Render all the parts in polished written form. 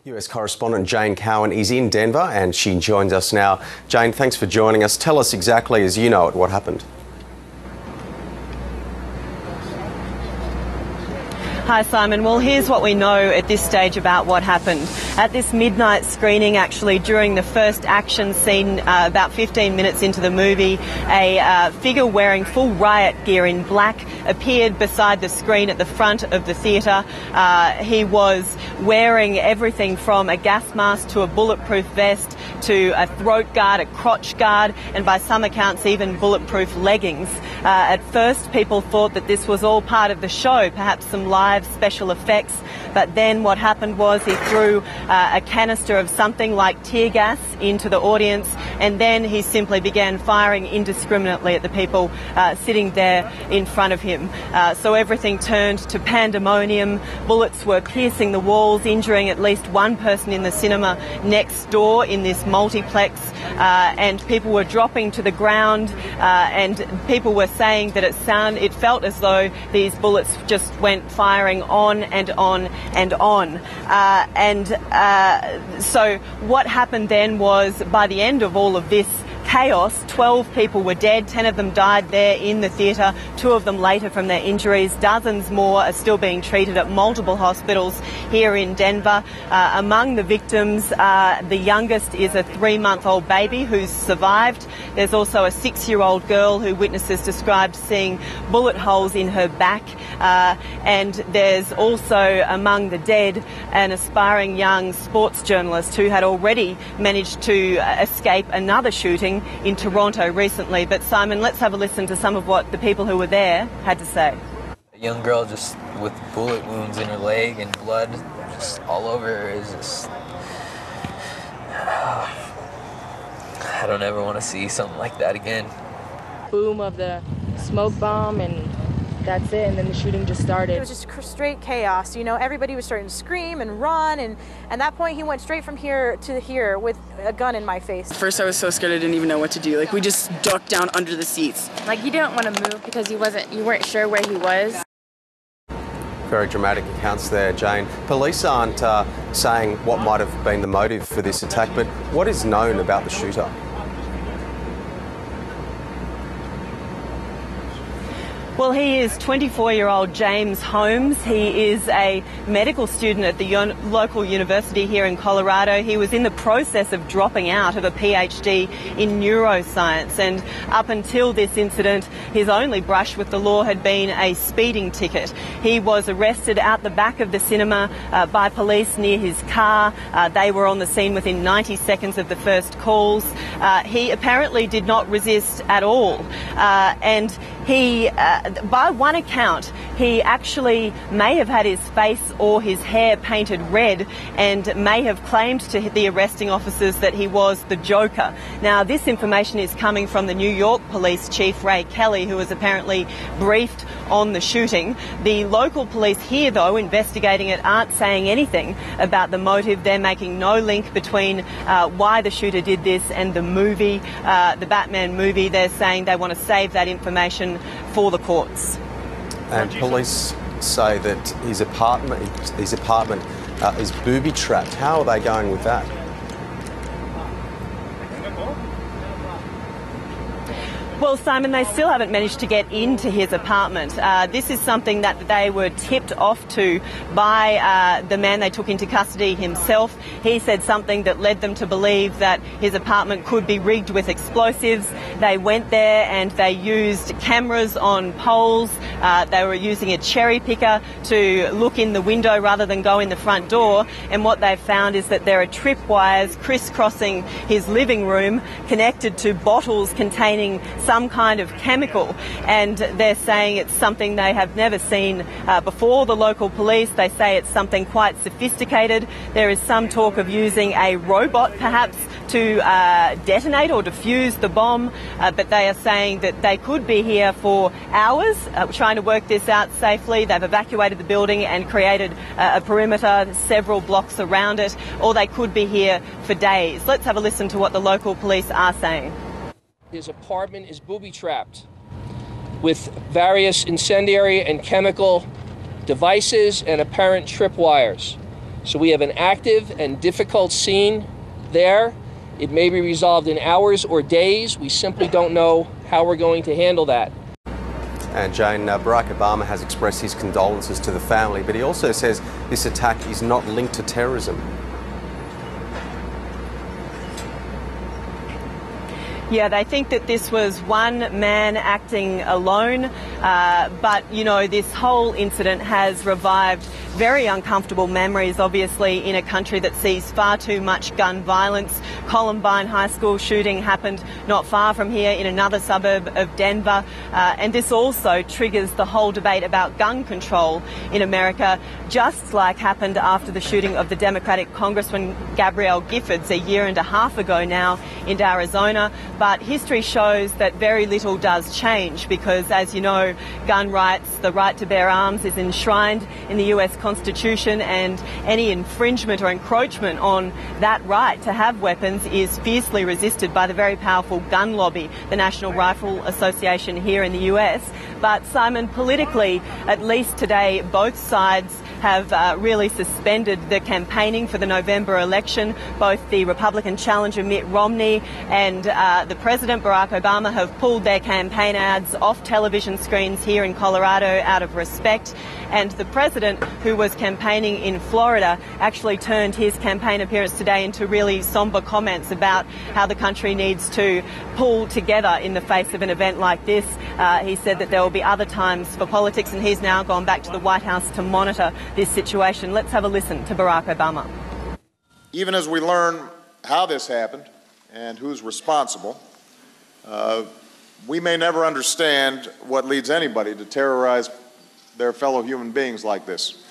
US correspondent Jane Cowan is in Denver and she joins us now. Jane, thanks for joining us. Tell us exactly, as you know it, what happened. Hi Simon, well here's what we know at this stage about what happened. At this midnight screening, actually during the first action scene, about 15 minutes into the movie, a figure wearing full riot gear in black appeared beside the screen at the front of the theatre. He was wearing everything from a gas mask to a bulletproof vest to a throat guard, a crotch guard, and by some accounts even bulletproof leggings. At first people thought that this was all part of the show, perhaps some live special effects, but then what happened was he threw a canister of something like tear gas into the audience, and then he simply began firing indiscriminately at the people sitting there in front of him. So everything turned to pandemonium. Bullets were piercing the walls, injuring at least one person in the cinema next door in this multiplex, and people were dropping to the ground, and people were saying that it felt as though these bullets just went firing on and on and on. So what happened then was, by the end of all of this chaos, 12 people were dead, 10 of them died there in the theatre, 2 of them later from their injuries. Dozens more are still being treated at multiple hospitals here in Denver. Among the victims, the youngest is a 3-month-old baby who's survived. There's also a 6-year-old girl who witnesses described seeing bullet holes in her back. And there's also among the dead an aspiring young sports journalist who had already managed to escape another shooting in Toronto recently. But Simon, let's have a listen to some of what the people who were there had to say. A young girl just with bullet wounds in her leg and blood just all over her is just... I don't ever want to see something like that again. Boom of the smoke bomb, and that's it, and then the shooting just started. It was just straight chaos, you know, everybody was starting to scream and run, and at that point he went straight from here to here with a gun in my face. First I was so scared I didn't even know what to do. Like, we just ducked down under the seats. Like, you didn't want to move because you weren't sure where he was. Very dramatic accounts there, Jane. Police aren't saying what might have been the motive for this attack, but what is known about the shooter? Well, he is 24-year-old James Holmes. He is a medical student at the local university here in Colorado. He was in the process of dropping out of a PhD in neuroscience, and up until this incident, his only brush with the law had been a speeding ticket. He was arrested out the back of the cinema by police near his car. They were on the scene within 90 seconds of the first calls. He apparently did not resist at all, and he, by one account, he actually may have had his face or his hair painted red and may have claimed to the arresting officers that he was the Joker. Now, this information is coming from the New York Police Chief, Ray Kelly, who was apparently briefed on the shooting. The local police here, though, investigating it, aren't saying anything about the motive. They're making no link between why the shooter did this and the movie, the Batman movie. They're saying they want to save that information for the courts. And police say that his apartment is booby-trapped. How are they going with that? Well, Simon, they still haven't managed to get into his apartment. This is something that they were tipped off to by the man they took into custody himself. He said something that led them to believe that his apartment could be rigged with explosives. They went there and they used cameras on poles. They were using a cherry picker to look in the window rather than go in the front door. And what they've found is that there are tripwires crisscrossing his living room connected to bottles containing some kind of chemical, and they're saying it's something they have never seen before. The local police, they say it's something quite sophisticated. There is some talk of using a robot perhaps to detonate or defuse the bomb, but they are saying that they could be here for hours trying to work this out safely. They've evacuated the building and created a perimeter several blocks around it, or they could be here for days. Let's have a listen to what the local police are saying. His apartment is booby-trapped with various incendiary and chemical devices and apparent tripwires. So we have an active and difficult scene there. It may be resolved in hours or days. We simply don't know how we're going to handle that. And Jane, Barack Obama has expressed his condolences to the family, but he also says this attack is not linked to terrorism. Yeah, they think that this was one man acting alone, but, you know, this whole incident has revived very uncomfortable memories, obviously, in a country that sees far too much gun violence. Columbine High School shooting happened not far from here in another suburb of Denver, and this also triggers the whole debate about gun control in America, just like happened after the shooting of the Democratic Congressman Gabrielle Giffords a year and a half ago now in Arizona. But history shows that very little does change because, as you know, gun rights, the right to bear arms, is enshrined in the US Constitution, and any infringement or encroachment on that right to have weapons is fiercely resisted by the very powerful gun lobby, the National Rifle Association here in the US. But Simon, politically, at least today, both sides have really suspended the campaigning for the November election. Both the Republican challenger Mitt Romney and the President Barack Obama have pulled their campaign ads off television screens here in Colorado out of respect. And the President, who was campaigning in Florida, actually turned his campaign appearance today into really somber comments about how the country needs to pull together in the face of an event like this. He said that there will be other times for politics, and he's now gone back to the White House to monitor this situation. Let's have a listen to Barack Obama. Even as we learn how this happened and who's responsible, we may never understand what leads anybody to terrorize their fellow human beings like this.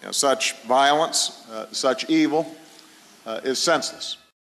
You know, such violence, such evil is senseless.